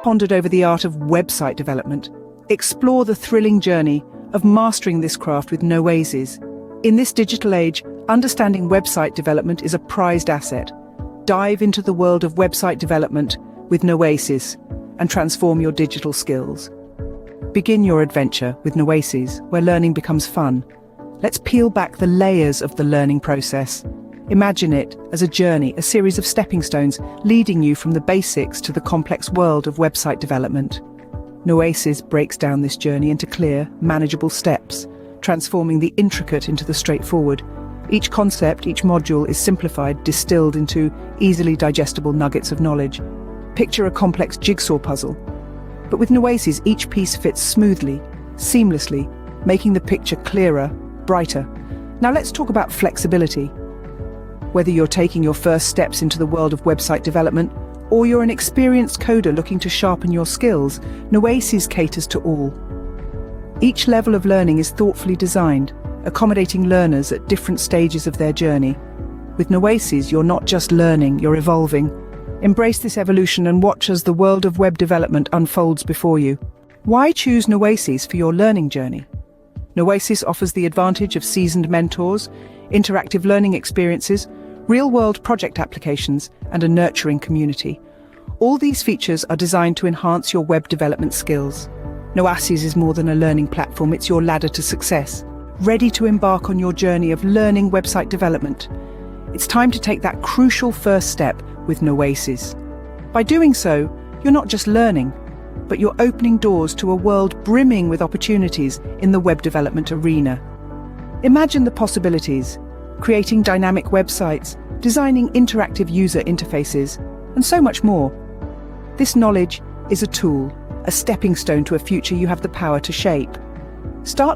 pondered over the art of website development. Explore the thrilling journey of mastering this craft with Nowasys. In this digital age, understanding website development is a prized asset. Dive into the world of website development with Nowasys and transform your digital skills. Begin your adventure with Nowasys, where learning becomes fun. Let's peel back the layers of the learning process. Imagine it as a journey, a series of stepping stones leading you from the basics to the complex world of website development. Nowasys breaks down this journey into clear, manageable steps, transforming the intricate into the straightforward. Each concept, each module is simplified, distilled into easily digestible nuggets of knowledge. Picture a complex jigsaw puzzle. But with Nowasys, each piece fits smoothly, seamlessly, making the picture clearer, brighter. Now let's talk about flexibility. Whether you're taking your first steps into the world of website development, or you're an experienced coder looking to sharpen your skills, Nowasys caters to all. Each level of learning is thoughtfully designed, accommodating learners at different stages of their journey. With Nowasys, you're not just learning, you're evolving. Embrace this evolution and watch as the world of web development unfolds before you. Why choose Nowasys for your learning journey? Nowasys offers the advantage of seasoned mentors, interactive learning experiences, real-world project applications, and a nurturing community. All these features are designed to enhance your web development skills. Nowasys is more than a learning platform, it's your ladder to success. Ready to embark on your journey of learning website development? It's time to take that crucial first step with Nowasys. By doing so, you're not just learning, but you're opening doors to a world brimming with opportunities in the web development arena. Imagine the possibilities: creating dynamic websites, designing interactive user interfaces, and so much more. This knowledge is a tool, a stepping stone to a future you have the power to shape. Start